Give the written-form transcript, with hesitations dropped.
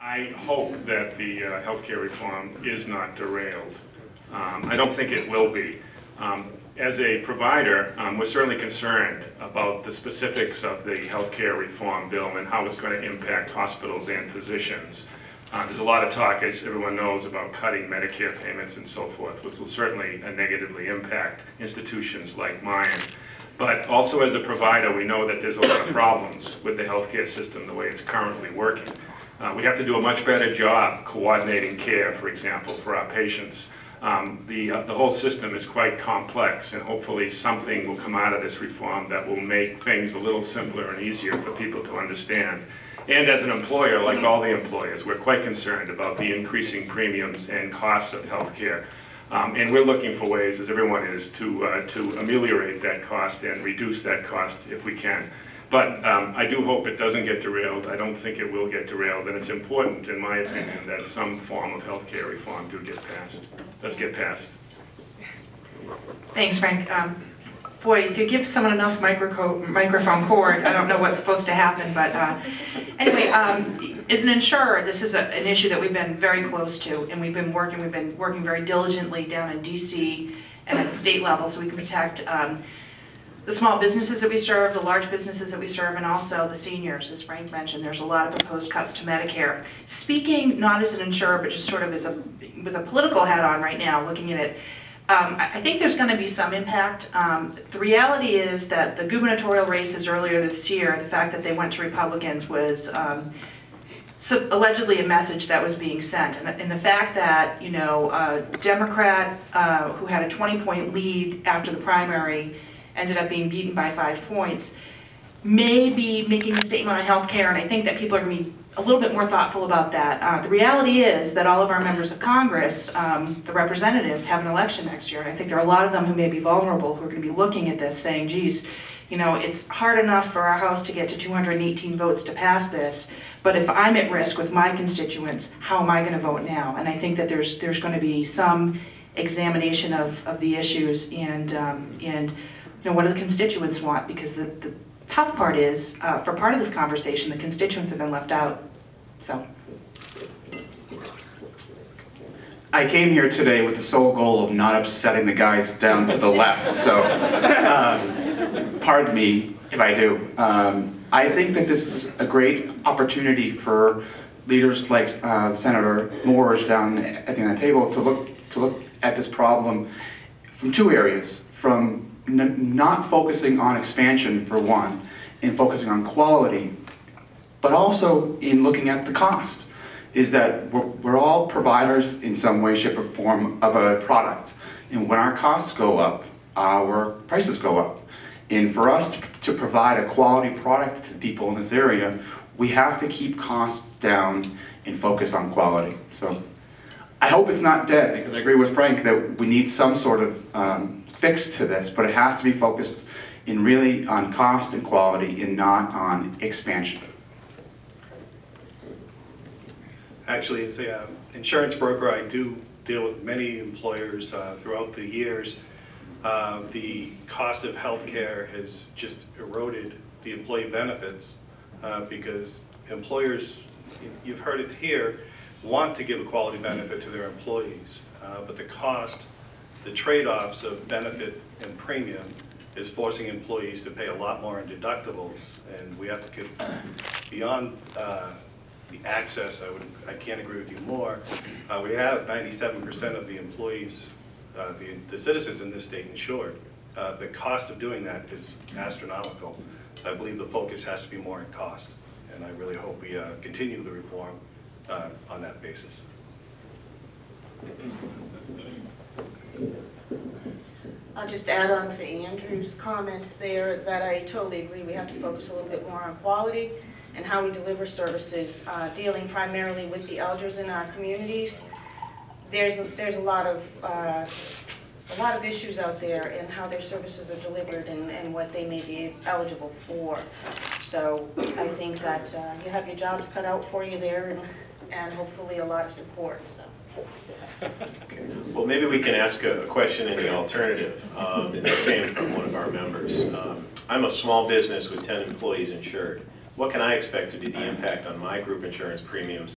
I hope that the healthcare reform is not derailed. I don't think it will be. As a provider, we're certainly concerned about the specifics of the healthcare reform bill and how it's going to impact hospitals and physicians. There's a lot of talk, as everyone knows, about cutting Medicare payments and so forth, which will certainly negatively impact institutions like mine. But also as a provider, we know that there's a lot of problems with the healthcare system the way it's currently working. We have to do a much better job coordinating care, for example, for our patients. The whole system is quite complex, and hopefully something will come out of this reform that will make things a little simpler and easier for people to understand. And as an employer, like all the employers, we're quite concerned about the increasing premiums and costs of health care. And we're looking for ways, as everyone is, to ameliorate that cost and reduce that cost if we can. But I do hope it doesn't get derailed. I don't think it will get derailed, and it's important, in my opinion, that some form of health care reform does get passed. Thanks, Frank. Boy, if you give someone enough microphone cord, I don't know what's supposed to happen. But anyway, as an insurer, this is an issue that we've been very close to, and we've been working very diligently down in D.C. and at the state level so we can protect the small businesses that we serve, the large businesses that we serve, and also the seniors. As Frank mentioned, there's a lot of proposed cuts to Medicare. Speaking not as an insurer, but just sort of as with a political hat on right now, looking at it, I think there's going to be some impact. The reality is that the gubernatorial races earlier this year, the fact that they went to Republicans was allegedly a message that was being sent. And the fact that, you know, a Democrat who had a 20-point lead after the primary ended up being beaten by 5 points, may be making a statement on health care, and I think that people are going to be a little bit more thoughtful about that. The reality is that all of our members of Congress, the representatives, have an election next year, and I think there are a lot of them who may be vulnerable who are going to be looking at this saying, geez, you know, it's hard enough for our House to get to 218 votes to pass this, but if I'm at risk with my constituents, how am I going to vote now? And I think that there's going to be some examination of the issues and you know, what do the constituents want? Because the tough part is, for part of this conversation, the constituents have been left out. So, I came here today with the sole goal of not upsetting the guys down to the left. So, pardon me if I do. I think that this is a great opportunity for leaders like Senator Moores down at the end of the table to look at this problem from two areas: from not focusing on expansion, for one, and focusing on quality, but also in looking at the cost. Is that we're all providers in some way, shape, or form of a product. And when our costs go up, our prices go up. And for us to provide a quality product to people in this area, we have to keep costs down and focus on quality. So I hope it's not dead, because I agree with Frank that we need some sort of fix to this, but it has to be focused in really on cost and quality and not on expansion. Actually, as an insurance broker, I do deal with many employers throughout the years. The cost of health care has just eroded the employee benefits because employers, you've heard it here, want to give a quality benefit to their employees, but the cost, the trade-offs of benefit and premium is forcing employees to pay a lot more in deductibles, and we have to get beyond the access. I can't agree with you more. We have 97% of the employees, the citizens in this state insured. The cost of doing that is astronomical, so I believe the focus has to be more on cost, and I really hope we continue the reform on that basis. I'll just add on to Andrew's comments there that I totally agree. We have to focus a little bit more on quality and how we deliver services, dealing primarily with the elders in our communities. There's a lot of issues out there in how their services are delivered and what they may be eligible for. So I think that you have your jobs cut out for you there, and hopefully a lot of support. So. Well, maybe we can ask a question in the alternative. This came from one of our members. I'm a small business with 10 employees insured. What can I expect to be the impact on my group insurance premiums